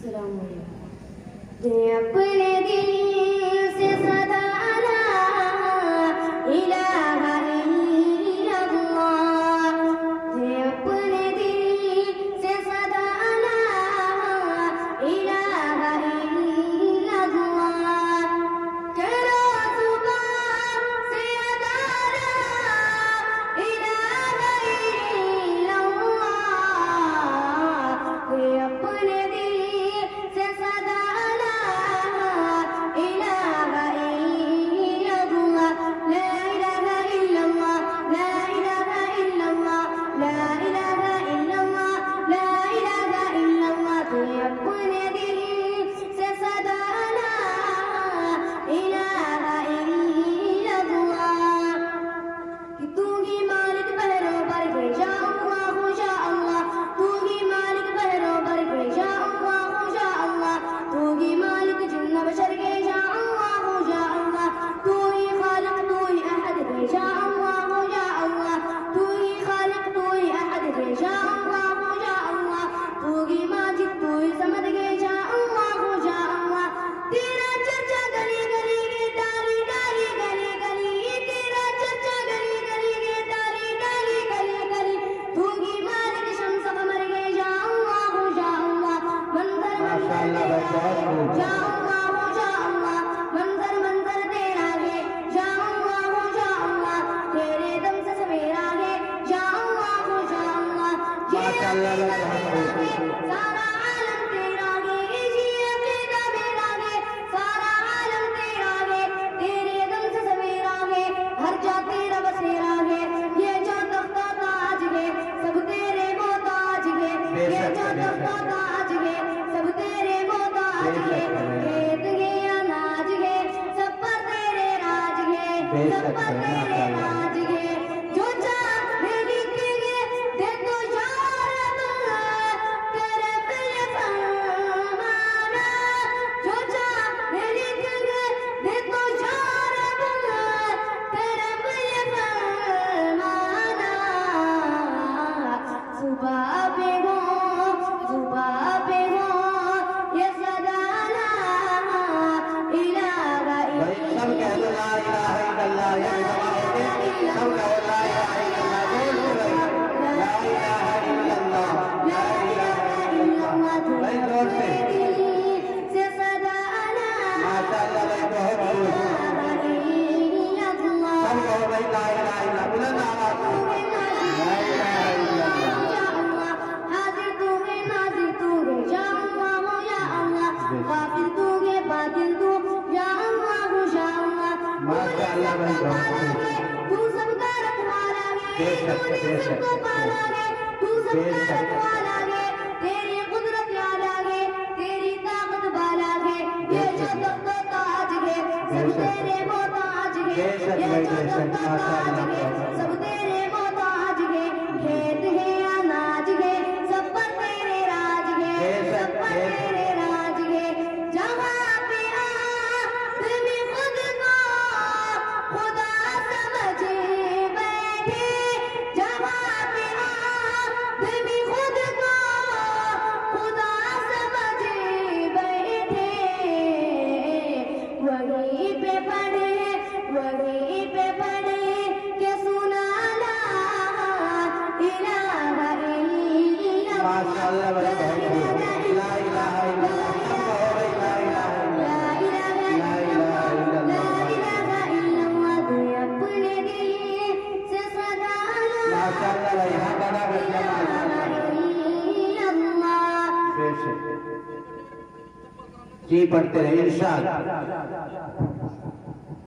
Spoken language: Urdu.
السلام علیکم. اپنے دل سے صدا لا الہ الا اللہ، اپنے دل سے صدا لا الہ الا اللہ، کرو زبان سے ادا لا الہ الا اللہ، اپنے دل سے صدا لا الہ الا اللہ، لا الہ الا اللہ، لا الہ الا اللہ، لا الہ الا اللہ، لا الہ الا اللہ، اپنے دل سے صدا لا الہ الا اللہ، کہ تو ہی مالک بہروں پر کے جا اللہ جا اللہ، تو ہی مالک بہروں پر کے جا اللہ جا اللہ، تو ہی مالک جن بشر کے جا اللہ جا اللہ، تو ہی خالق تو ہی احد کے جا اللہ جا اللہ، تو ہی خالق تو ہی احد کے جا اللہ جا اللہ، تو ہی ماجد تو ہی سمد کے جا اللہ جا اللہ، تیرا چرچا گلی گلی کے ڈالی ڈالی گلی گلی، تیرا چرچا گلی گلی کے ڈالی ڈالی گلی گلی، تو ہی مالک شمس قمر کے جا اللہ جا اللہ، منظر منظر تیرا جا اللہ جا اللہ، منظر منظر تیرا ہے جا اللہ جا اللہ، تیرے دم سے سویرا ہے جا اللہ جا اللہ، سارا عالم تیرا ہے، یہ عقیدہ میرا ہے، سارا عالم تیرا ہے، تیرے دم سے سویرا ہے، ہر جا تیرا بسیرا ہے، یہ جو تختہ تاج ہے سب تیرے محتاج ہے، یہ جو تختہ تاج ہے سب تیرے محتاج ہے، کھیت ہے اناج ہے سب پر تیرے راج ہے، سب پر تیرے راج ہے، جو چاہے لکھیں گے دیکھو یا رب تیرے پہ فرمانا، جو چاہے لکھیں گے دیکھو یا رب تیرے پہ فرمانا، صبح پہ ہو یہ صدا لا الہ الا سب کہہ دو لا الہ الا اللہ، یا سب کہو لا الہ الا اللہ، لا الہ الا اللہ، لا الہ الا اللہ، بھائی زور سے سے صدا لا ماشاءاللہ بھائی بہت خوش، الہ الا اللہ، سب کہو بھائی لا الہ الا اللہ، بلند آواز سے لا الہ الا اللہ، یا اللہ، حاضر تو ہے ناظر تو ہے یا اللہ یا اللہ، غافل تو ہے باطل تو یا اللہ یا اللہ، ماشاءاللہ بھائی بہت خوش، تو سب کا رکھوالا بے ہے، شک، تو نے بے سب شک، کو پالا ہے، تو سب بے کا شک، رکھوالا ہے، تیری قدرت اعلیٰ ہے، تیری طاقت بالا ہے، یہ جو تخت و تاج ہے سب تیرے محتاج ہے، بے شک یہ بھائی جو بے شک، تخت و تاج ہے سب تیرے محتاج ہے، کھیت ہے اناج ہے سب پر تیرے راج ہے، سب پر تیرے راج ہے، جہاں پہ آدمی خود کو خدا سمجھ بیٹھے، جہاں پہ آدمی خود کو خدا سمجھ بیٹھے، وہیں پہ پڑھے کہ سنا لا الہ الا اللہ، ماشاءاللہ بھائی بہت خوش، لا الہ الا اللہ، سب کہو بھائی لا الہ الا اللہ، لا الہ الا اللہ، اپنے دل سے صدا لا ماشاءاللہ بھائی ہاں بڑا بچہ ماشاءاللہ، اللہ، بے شک، جی پڑھتے رہے ارشاد